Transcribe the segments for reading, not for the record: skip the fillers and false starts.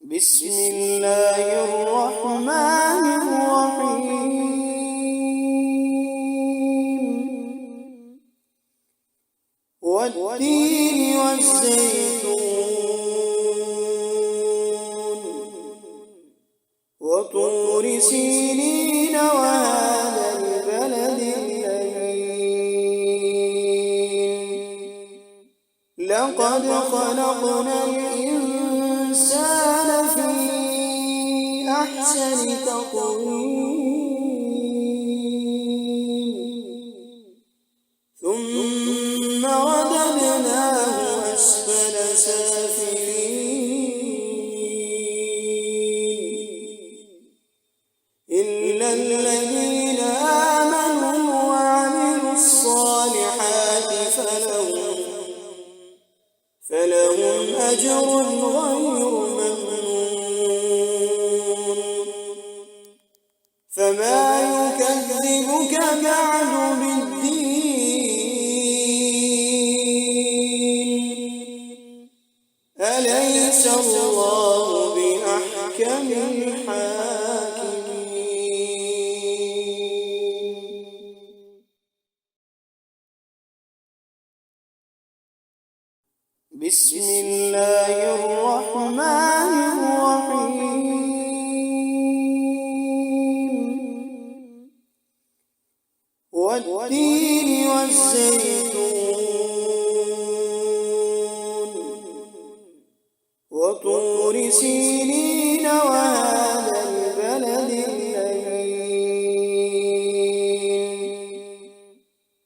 بسم الله الرحمن الرحيم والتين والزيتون وطور سينين وهذا البلد الأمين لقد خلقنا الإنسان في أحسن تقويم ثم رددناه أسفل سافلين إلا الذين آمنوا وعملوا الصالحات فلهم أجر غير ممنون فما يكذبك بعد بالدين أليس الله بأحكم الحاكمين بسم الله الرحمن الرحيم والتين والزيتون وطور سينين وهذا البلد الأمين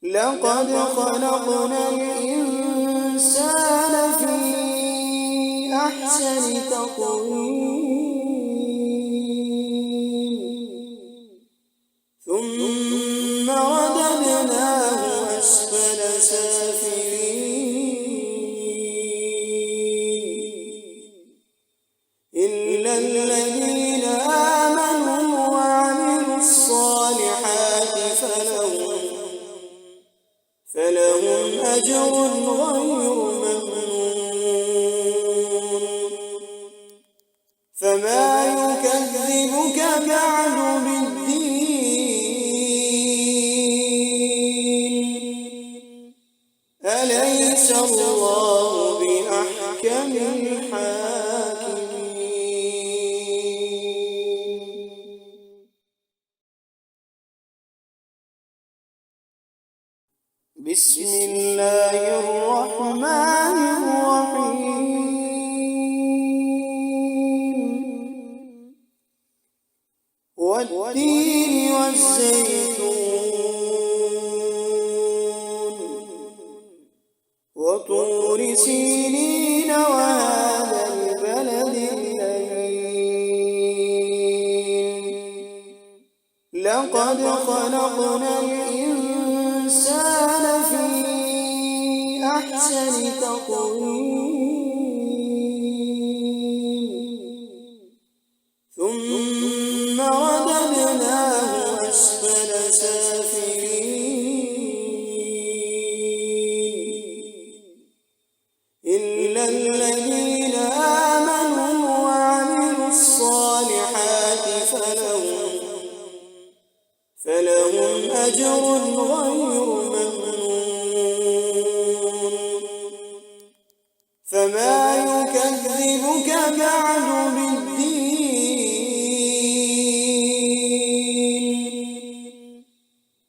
لقد خلقنا الإنسان في أحسن تقويم ثم رددناه أسفل سافلين إلا الذين آمنوا وعملوا الصالحات فلهم أجر غير ممنون فما يكذبك بعد بالدين أليس الله بأحكم الحاكمين بسم الله الرحمن الرحيم والتين والزيتون وطور سينين وهذا البلد الأمين لقد خلقنا الإنسان في أحسن تقويم ثم رددناه أسفل سافلين إلا الذين آمنوا وعملوا الصالحات فلهم أجر غير ممنون فما يكذبك بعد بالدين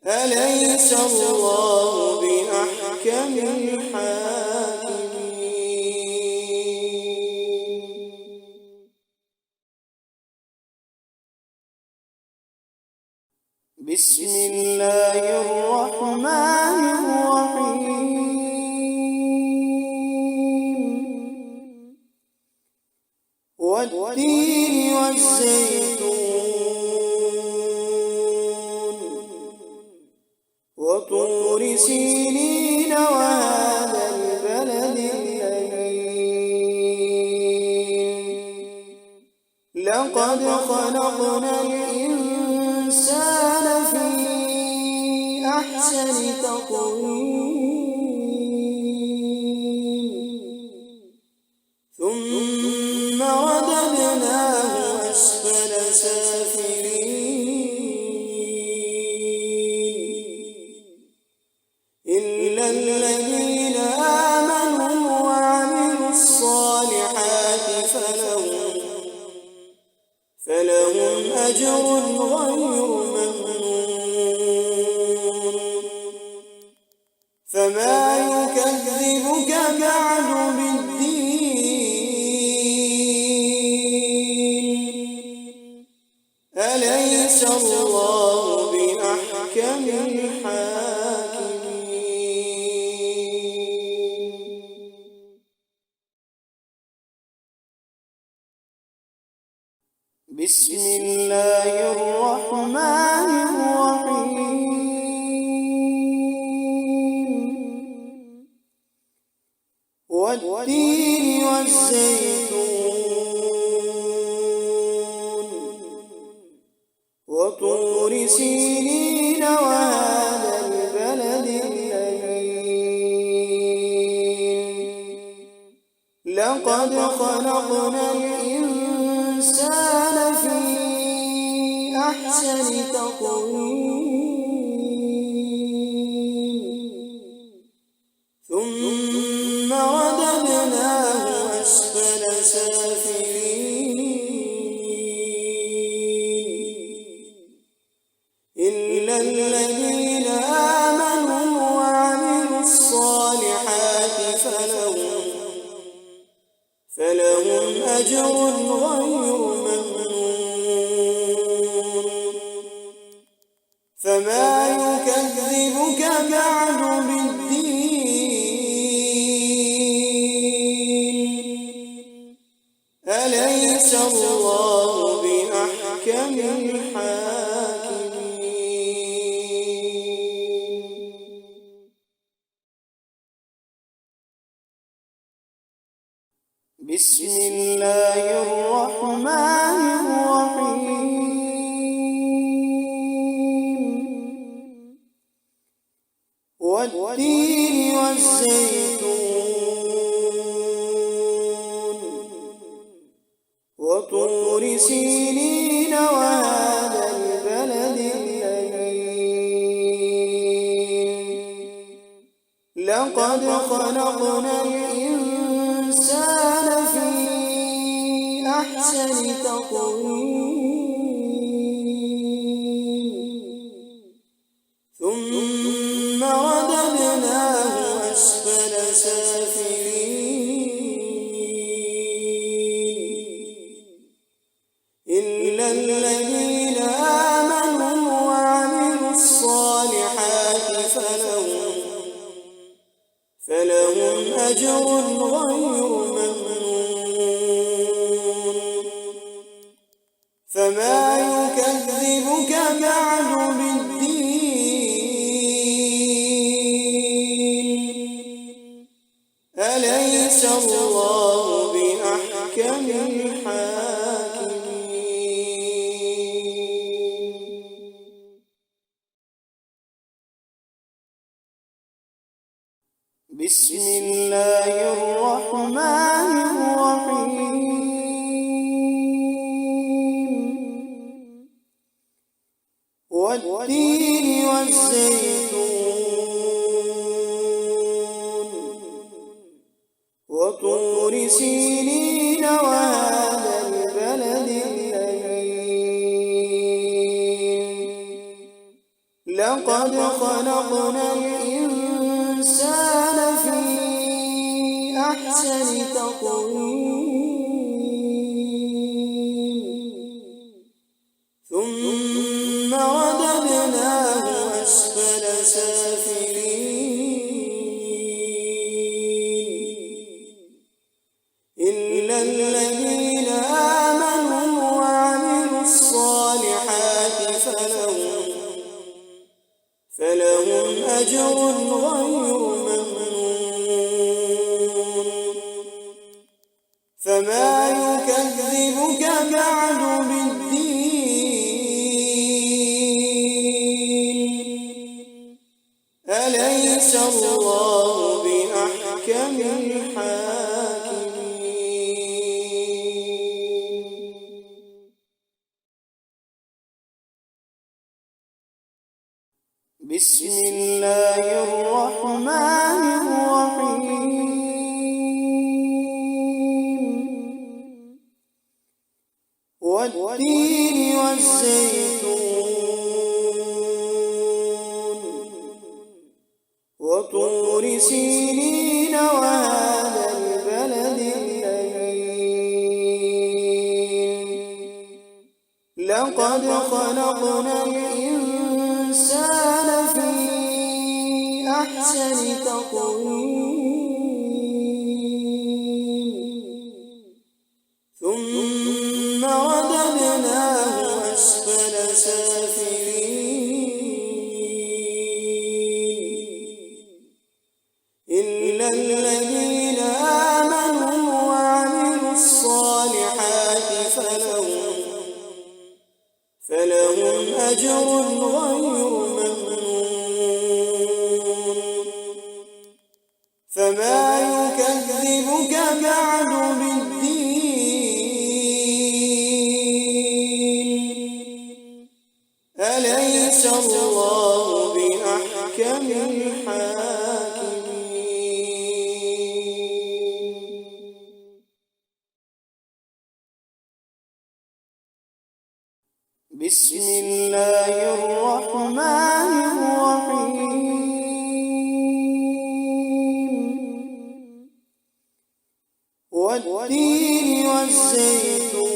أليس الله بأحكم الحاكمين بسم الله الرحمن الرحيم والتين والزيتون وطور سينين وهذا البلد الأمين لقد خلقنا الإنسان في أحسن تقويم ثم رددناه بسم الله الرحمن الرحيم والتين والزيتون وطور سينين وهذا البلد الأمين لقد خلقنا الإنسان في أحسن تقويم ثم رددناه أسفل سافلين إلا الذين آمنوا وعملوا الصالحات فلهم أجر غير ممنون فما يكذبك بعد بالدين أليس الله بأحكم الحاكمين بسم الله الرحمن الرحيم والتين والزيتون وطور سينين وهذا البلد الأمين لقد خلقنا الإنسان في أحسن تقويم ثم رددناه أسفل سافلين إلا الذين آمنوا وعملوا الصالحات فلهم أجر غير ممنون فما يكذبك بعد بالدين أليس الله بأحكم الحاكمين بسم الله الرحمن الرحيم والتين والزيتون وطور سينين وهذا البلد الأمين لقد خلقنا الإنسان في أحسن تقويم ثم رددناه أسفل سافلين إلا الذين آمنوا وعملوا الصالحات فلهم أجر غير ممنون فما يكذبك بعد بالدين أليس الله بأحكم الحاكمين بسم الله الرحمن الرحيم والتين والزيتون وطور سينين وهذا البلد الأمين لقد خلقنا الإنسان في أحسن تقويم ثم رددناه سافلين إلا الذين آمنوا وعملوا الصالحات فلهم أجر غير ممنون فما يكذبك بعد بالدين أليس الله بأحكم الحاكمين بسم الله الرحمن الرحيم والتين والزيتون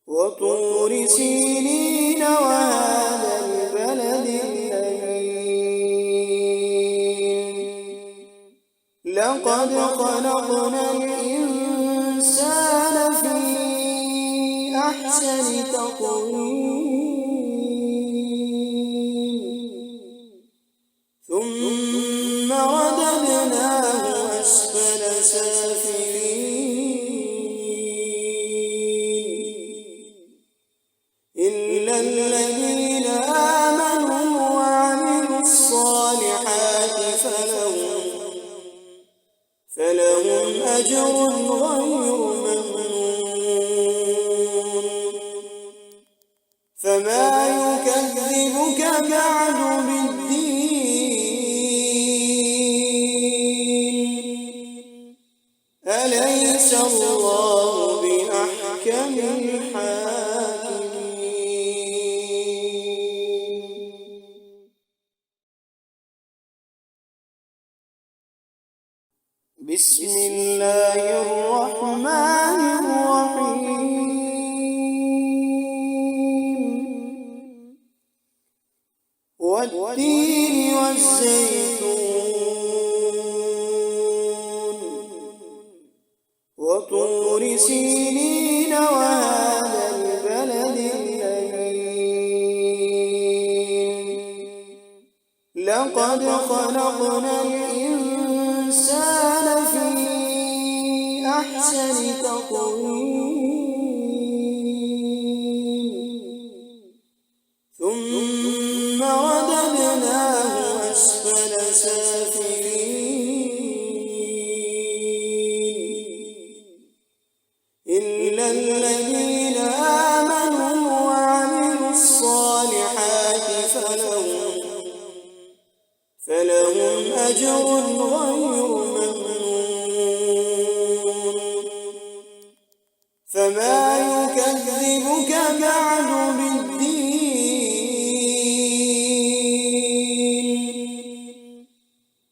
وطور سينين وهذا البلد الأمين لقد خلقنا الإنسان في أحسن تقويم ثم رددناه أسفل سافلين إلا الذين آمنوا وعملوا الصالحات فلهم أجر غير ممنون فما يكذبك بعد بالدين أليس الله بأحكم الحاكمين بسم الله الرحمن الرحيم والتين والزيتون وطور سينين وهذا البلد الأمين لقد خلقنا الإنسان في أحسن تقويم ثم رددناه أسفل سافلين إلا الذين آمنوا وعملوا الصالحات فلهم أجر غير ممنون فما يكذبك بعد بالدين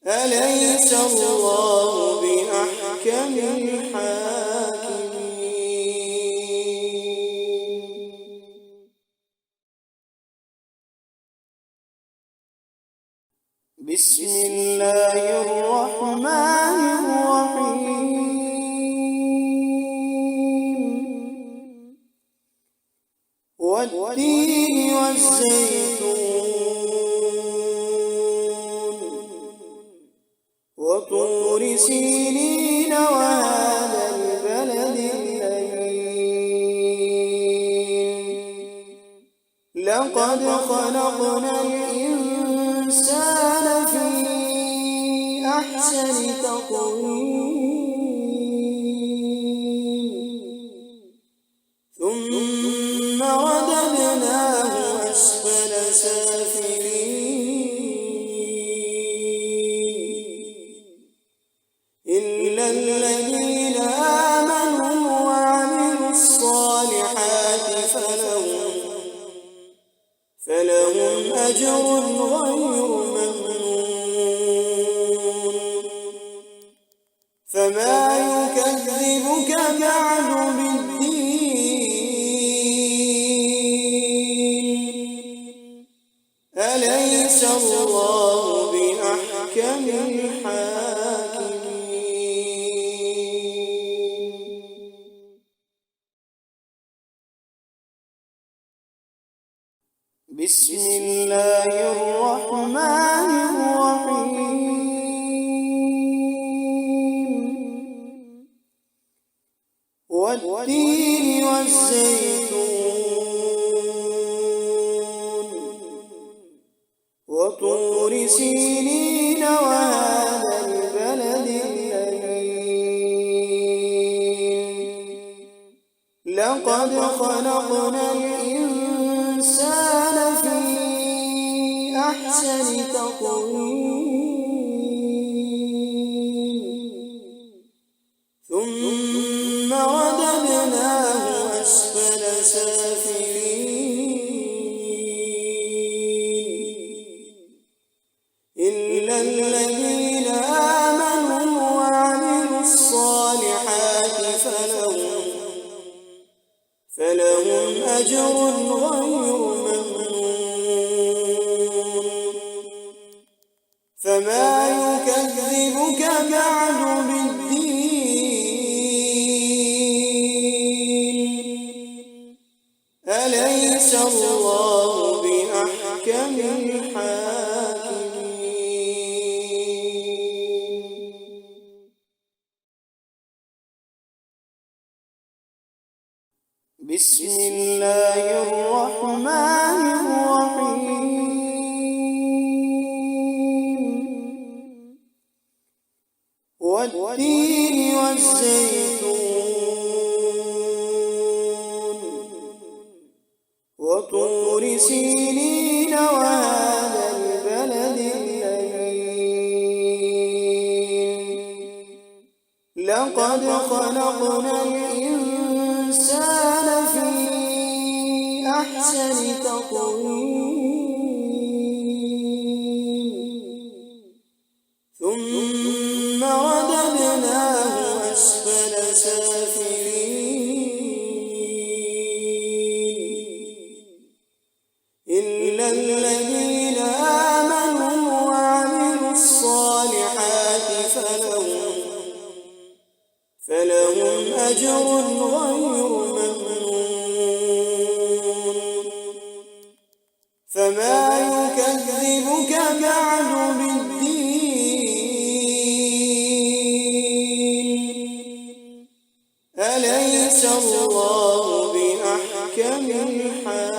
أليس الله بأحكم الحاكمين بسم الله الرحمن الرحيم والتين والزيتون وطور سينين وهذا البلد الأمين لقد خلقنا الإنسان في أحسن تقويم ثم رددناه أسفل سافلين إلا الذين آمنوا وعملوا الصالحات فلهم أجر غير ممنون فما يكذبك بعد بالدين أليس الله بأحكم الحاكمين بسم الله الرحمن الرحيم والتين والزيتون وطور سينين وهذا البلد لقد خلقنا الإنسان في أحسن تقويم ثم رددناه أسفل سافلين إلا الذين آمنوا وعملوا الصالحات فلهم أجر غير ممنون فما يكذبك بعد بالدين أليس الله بأحكم الحاكمين بسم الله الرحمن الرحيم والتين والزيتون وطور سينين وهذا البلد لقد خلقنا الإنسان في أحسن تقويم ثم رددناه أسفل سافلين إلا الذين آمنوا وعملوا الصالحات فلهم أجر غير ممنون فما يكذبك بعد بالدين أليس الله بأحكم الحاكمين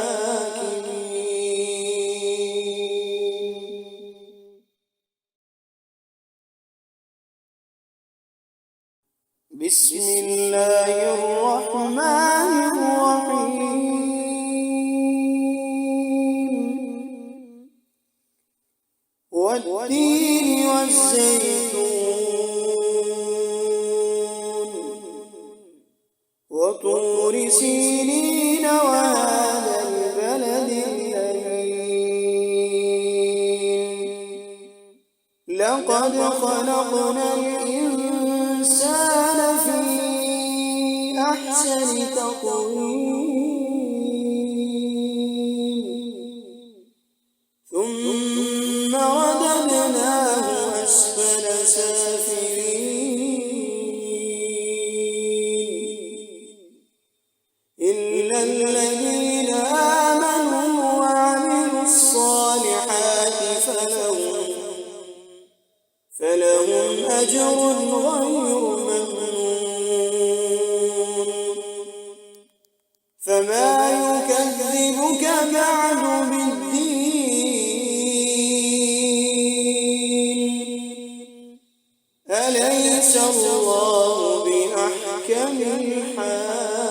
بسم الله الرحمن الرحيم والتين والزيتون وطور سينين وهذا البلد لقد خلقنا الإنسان في أحسن تقويم ثم رددناه أسفل سافلين إلا الذين آمنوا وعملوا الصالحات فلهم أجر غير ممنون فما يكذبك بعد بالدين أليس الله بأحكم الحاكمين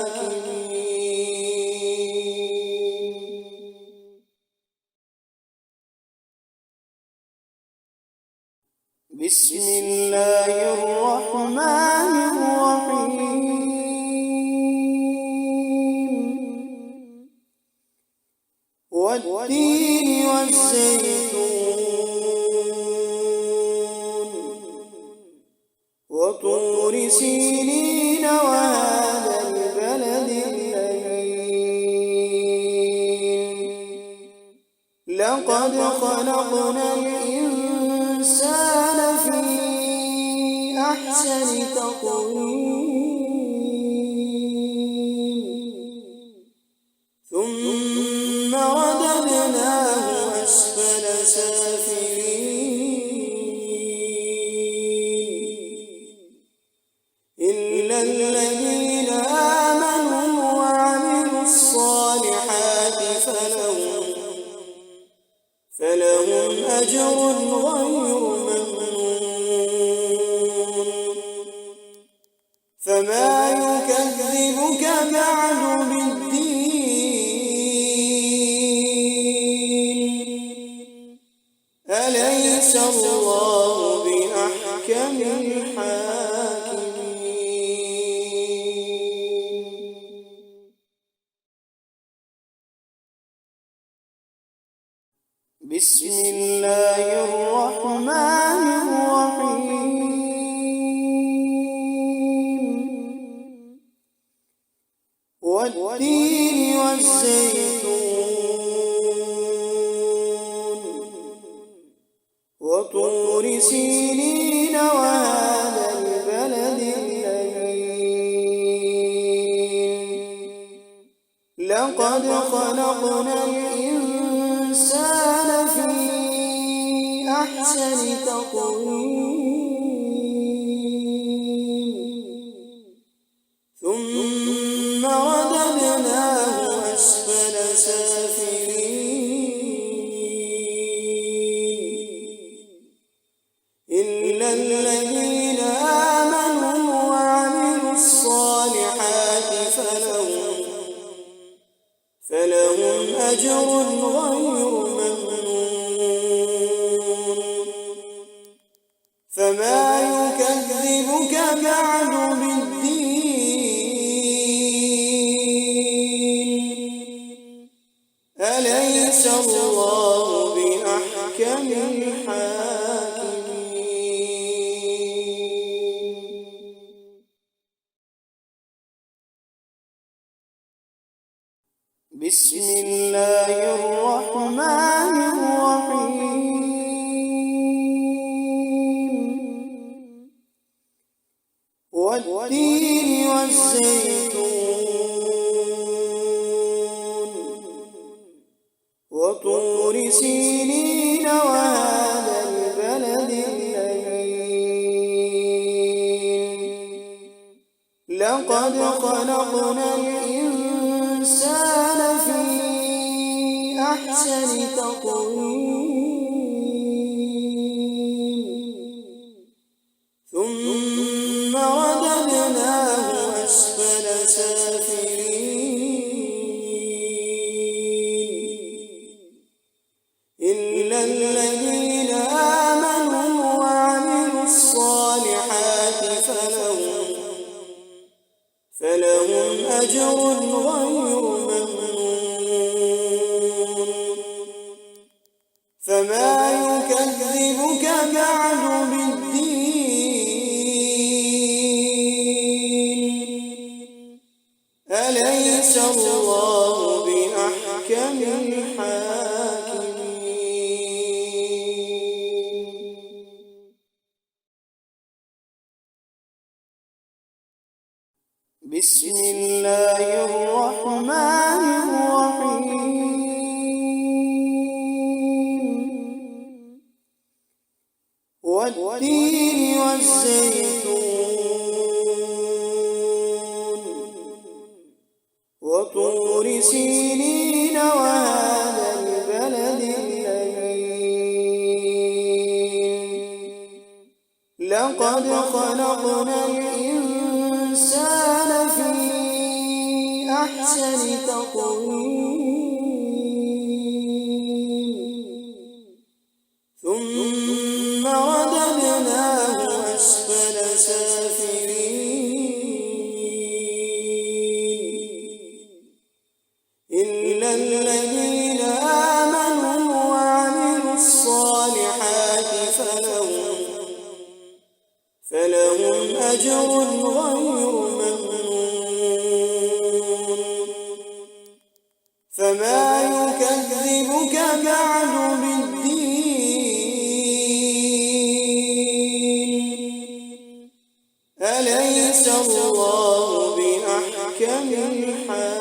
بسم الله الرحمن الرحيم والتين والزيتون وطور سينين وهذا البلد لقد خلقنا الإنسان في أحسن تقويم ثم رددناه الله بأحكم الحاكمين. بسم الله الرحمن الرحيم. والتين والزيتون وطور سينين وهذا البلد الأمين. لقد خلقنا الإنسان في أحسن تقويم ثم رددناه أسفل سافلين إلا الذين آمنوا وعملوا الصالحات فلهم أجر غير ممنون. فما يكذبك بعد بالدين؟ أليس الله بأحكم الحاكمين. بسم الله الرحمن الرحيم. والتين والزيتون وطور سينين وهذا البلد الأمين. لقد خلقنا الإنسان في أحسن تقويم ثم رددناه أسفل سافلين إلا الذين آمنوا وعملوا الصالحات فلهم أجر غير ممنون. فما يكذبك بعد بالدين؟ أليس الله بأحكم الحاكمين. بسم الله الرحمن الرحيم. والتين والزيتون وطور سينين وهذا البلد الأمين. لقد خلقنا الإنسان في أحسن تقويم ثم رددناه أسفل سافلين إلا الذين آمنوا وعملوا الصالحات فلهم أجر غير ممنون. فما يكذبك بعد بالدين؟ أليس الله بأحكم الحاكمين.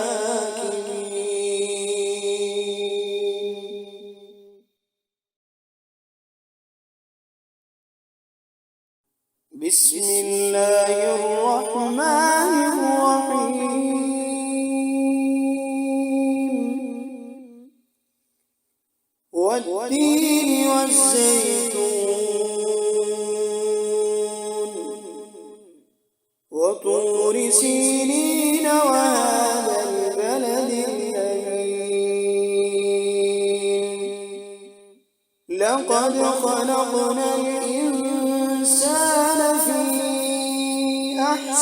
بسم الله الرحمن الرحيم. والتين والزيتون وطور سينين وهذا البلد الأمين. لقد خلقنا الإنسان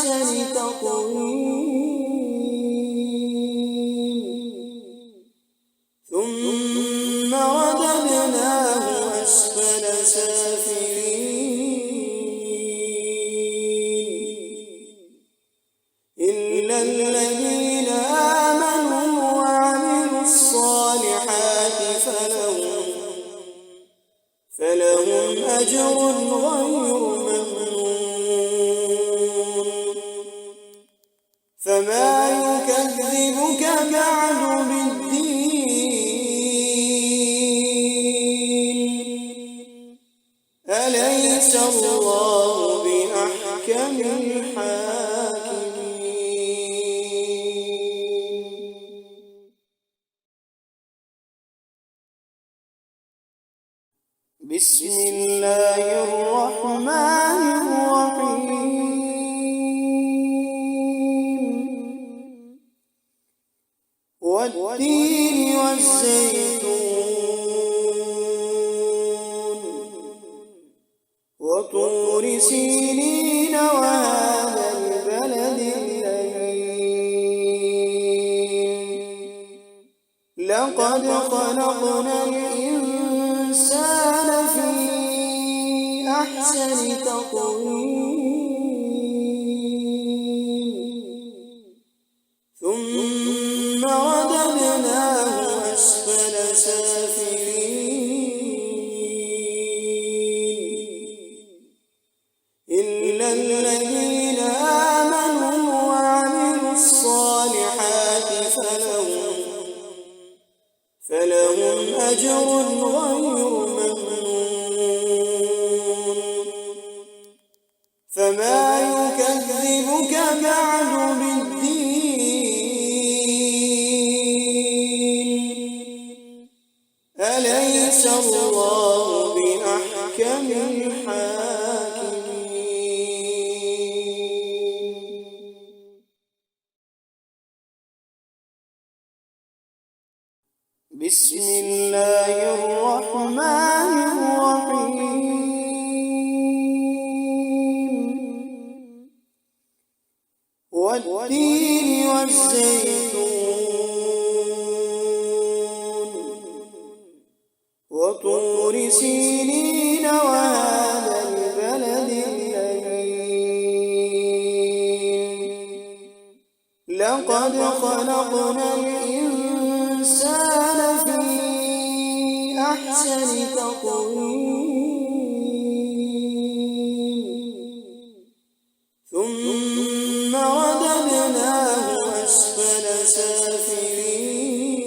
أحسن تقويم ثم رددناه أسفل سافلين إلا الذين آمنوا وعملوا الصالحات فلهم أجر غير ممنون فما يكذبك بعد بالدين أليس الله بأحكم الحاكمين بسم الله الرحمن الرحيم والتين والزيتون وطور سينين وهذا البلد الأمين لقد خلقنا الإنسان في أحسن تقويم ثم رددناه أسفل سافلين إلا الذين آمنوا وعملوا الصالحات فلهم أجر غير ممنون فما يكذبك بعد بالدين أليس الله بأحكم الحاكمين بسم الله الرحمن الرحيم والتين والزيتون وطور سينين وهذا البلد الأمين لقد خلقنا الإنسان في أحسن تقويم ثم رددناه أسفل سافلين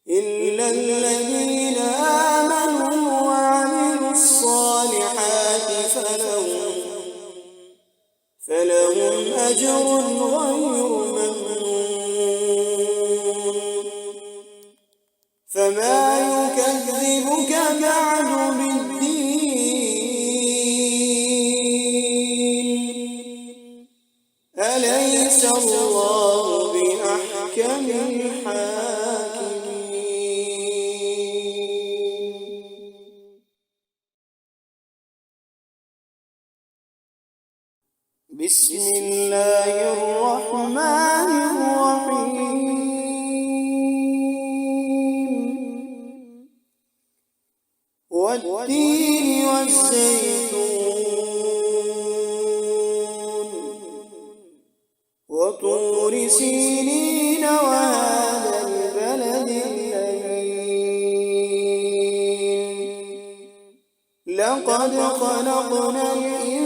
إلا الذين آمنوا وعملوا الصالحات فلهم أجر غير ممنون فما يكذبك بعد بالدين أليس الله بأحكم الحاكمين بسم الله الرحمن الرحيم والتين والزيتون وطور سينين وهذا البلد الأمين لقد خلقنا الإنسان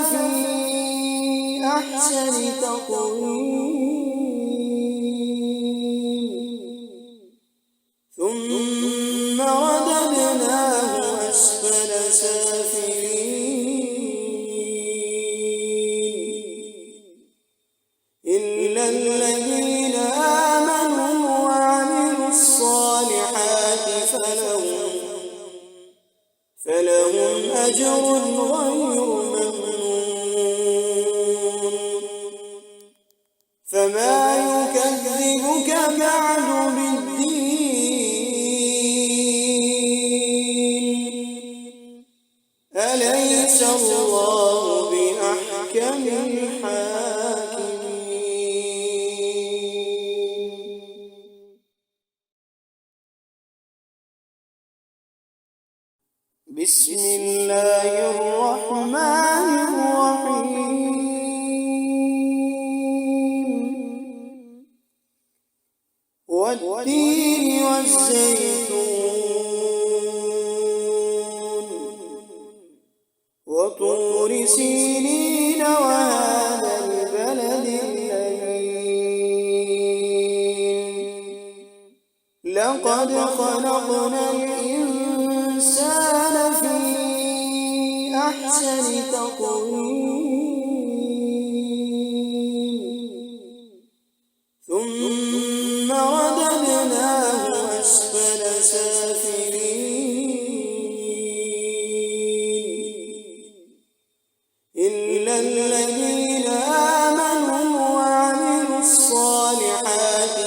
في أحسن تقويم ثم رددناه أسفل سافلين إلا الذين آمنوا وعملوا الصالحات فلهم أجر غير ممنون فما يكذبك بعد بالدين بسم الله الرحمن الرحيم والتين والزيتون وطور سينين وهذا البلد الأمين لقد خلقنا الإنسان في أحسن تقويم ثم رددناه أسفل سافلين إلا الذين آمنوا وعملوا الصالحات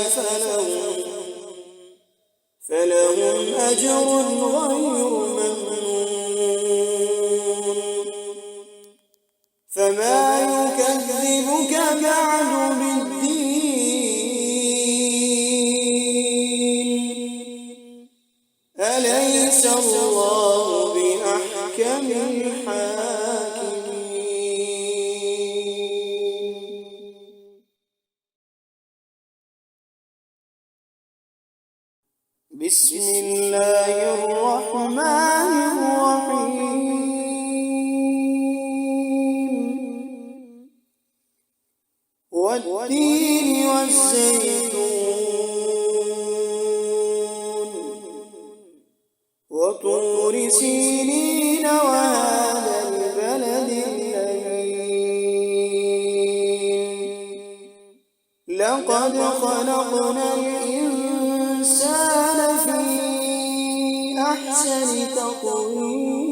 فلهم أجر غير ممنون فما يكذبك بعد بالدين أليس الله بأحكم الحاكمين بسم الله الرحمن الرحيم والتين والزيتون وطور سينين وهذا البلد الأمين لقد خلقنا الإنسان في أحسن تقويم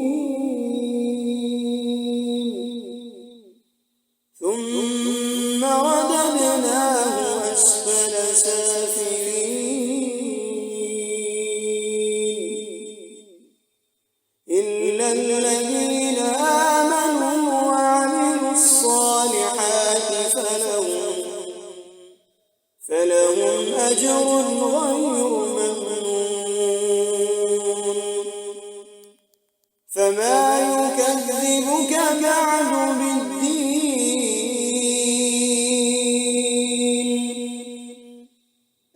ثم رددناه أسفل سافلين إلا الذين آمنوا وعملوا الصالحات فلهم أجر غير ممنون فما يكذبك بعد بالدين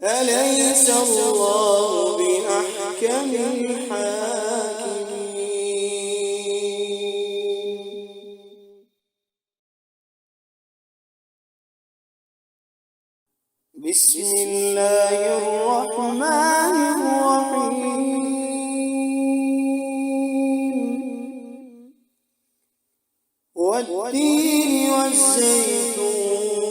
أليس الله بأحكم الحاكمين بسم الله الرحمن الرحيم والتين والزيتون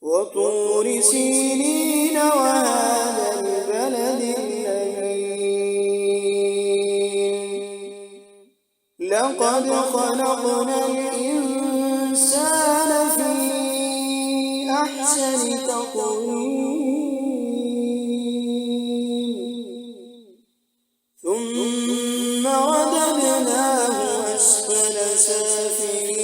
وطور سينين وهذا البلد الأمين لقد خلقنا الإنسان في أحسن تقويم ثم رددناه أسفل سافلين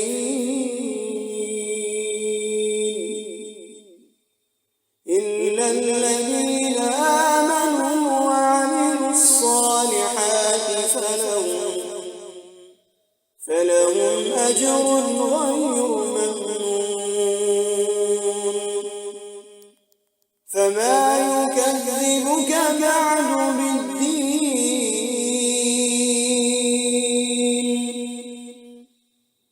إلا الذين آمنوا وعملوا الصالحات فلهم أجر غير ممنون فما يكذبك بعد بالدين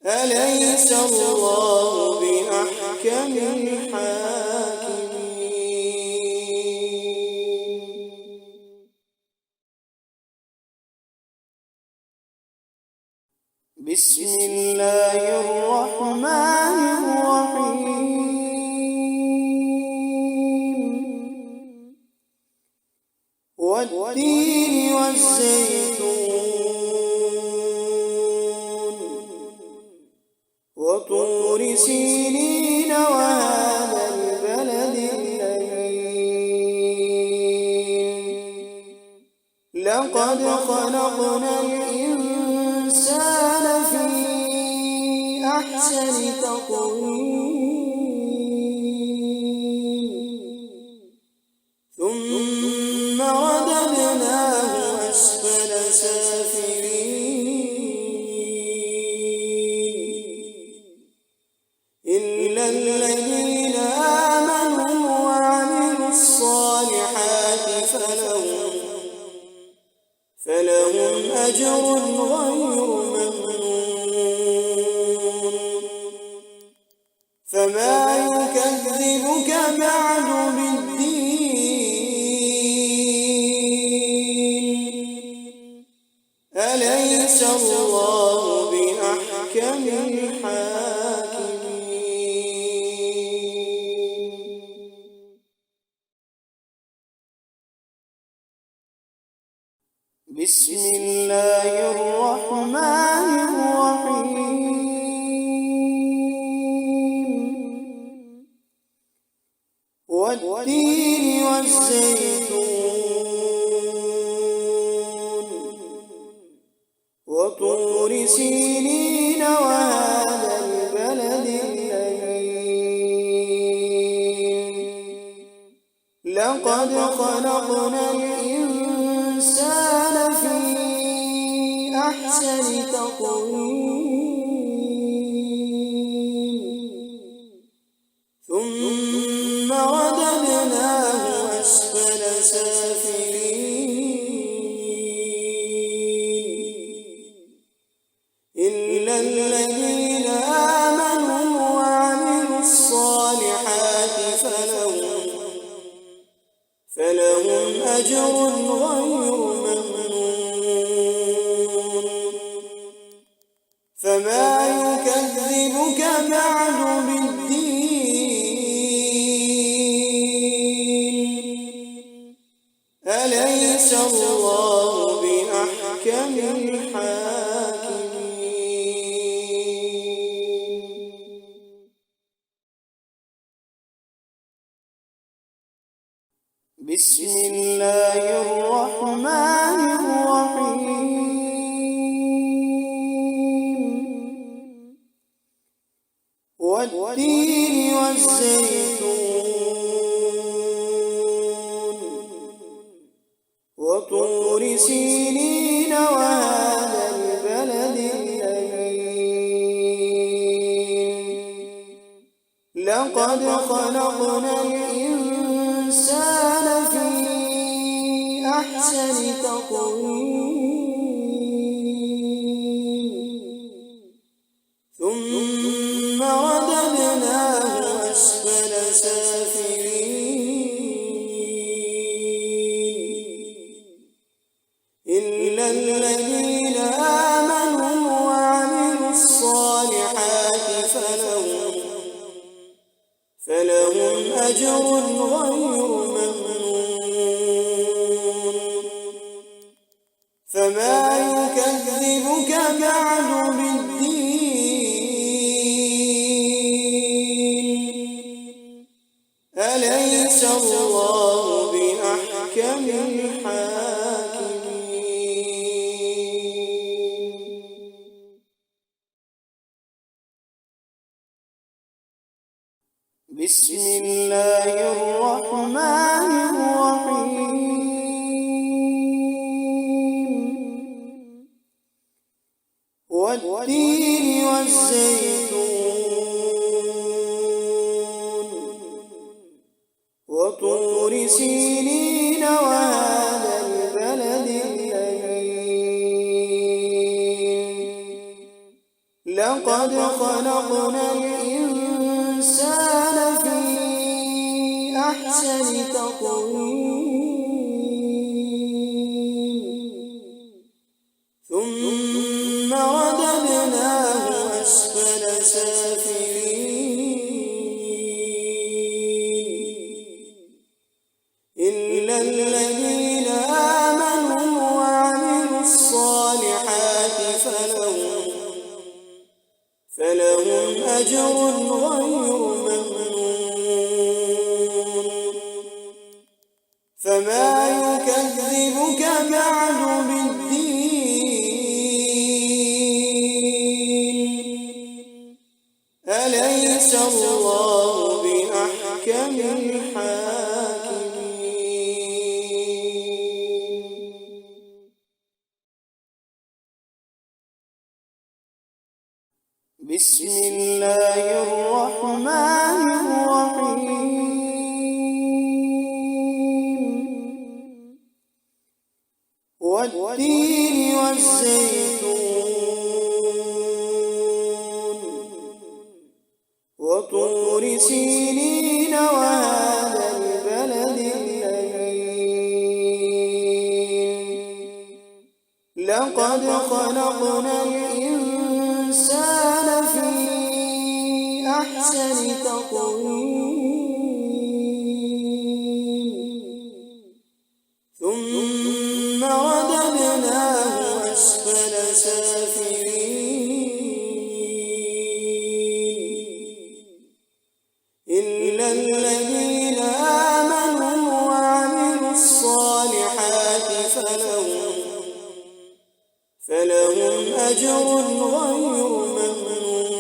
أليس الله بأحكم الحاكمين بسم الله الرحمن الرحيم والتين والزيتون وطور سينين وهذا البلد الأمين لقد خلقنا الإنسان في أحسن تقويم ثم رددناه الصالحات فلهم أجر غير ممنون فما يكذبك بعد بالدين أليس الله بأحكم الحاكمين بسم الله الرحمن الرحيم والتين والزيتون وطور سينين وهذا البلد الأمين لقد خلقنا الإنسان في أحسن تقويم ثم رددناه أسفل سافلين إلا الذين آمنوا وعملوا الصالحات فلهم أجر غير ممنون فما يكذبك بعد بالدين أليس الله بأحكم الحاكمين بسم الله الرحمن الرحيم والتين والزيتون وطور سينين وهذا البلد الأمين لقد خلقنا الإنسان في أحسن تقويم ثم رددناه أسفل سافلين إلا الذين آمنوا وعملوا الصالحات فلهم أجر غير ممنون فما يكذبك بعد بالدين أليس الله بأحكم الحاكمين بسم الله الرحمن الرحيم والتين والزيتون وطور سينين وهذا البلد الأمين لقد خلقنا الإنسان في أحسن تقويم ثم رددناه أسفل سافلين إلا الذين آمنوا وعملوا الصالحات فلهم أجر غير ممنون فما يكذبك بعد بالدين أليس الله بأحكم الحاكمين بسم الله الرحمن الرحيم والتين والزيتون وطور سينين وهذا البلد الأمين لقد خلقنا الإنسان في أحسن تقويم ثم رددناه أسفل سافلين إلا الذين آمنوا وعملوا الصالحات فلهم أجر غير ممنون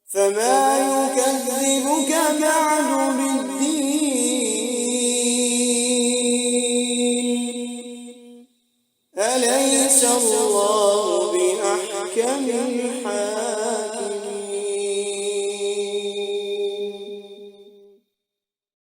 فما يكذبك بعد بالدين أليس الله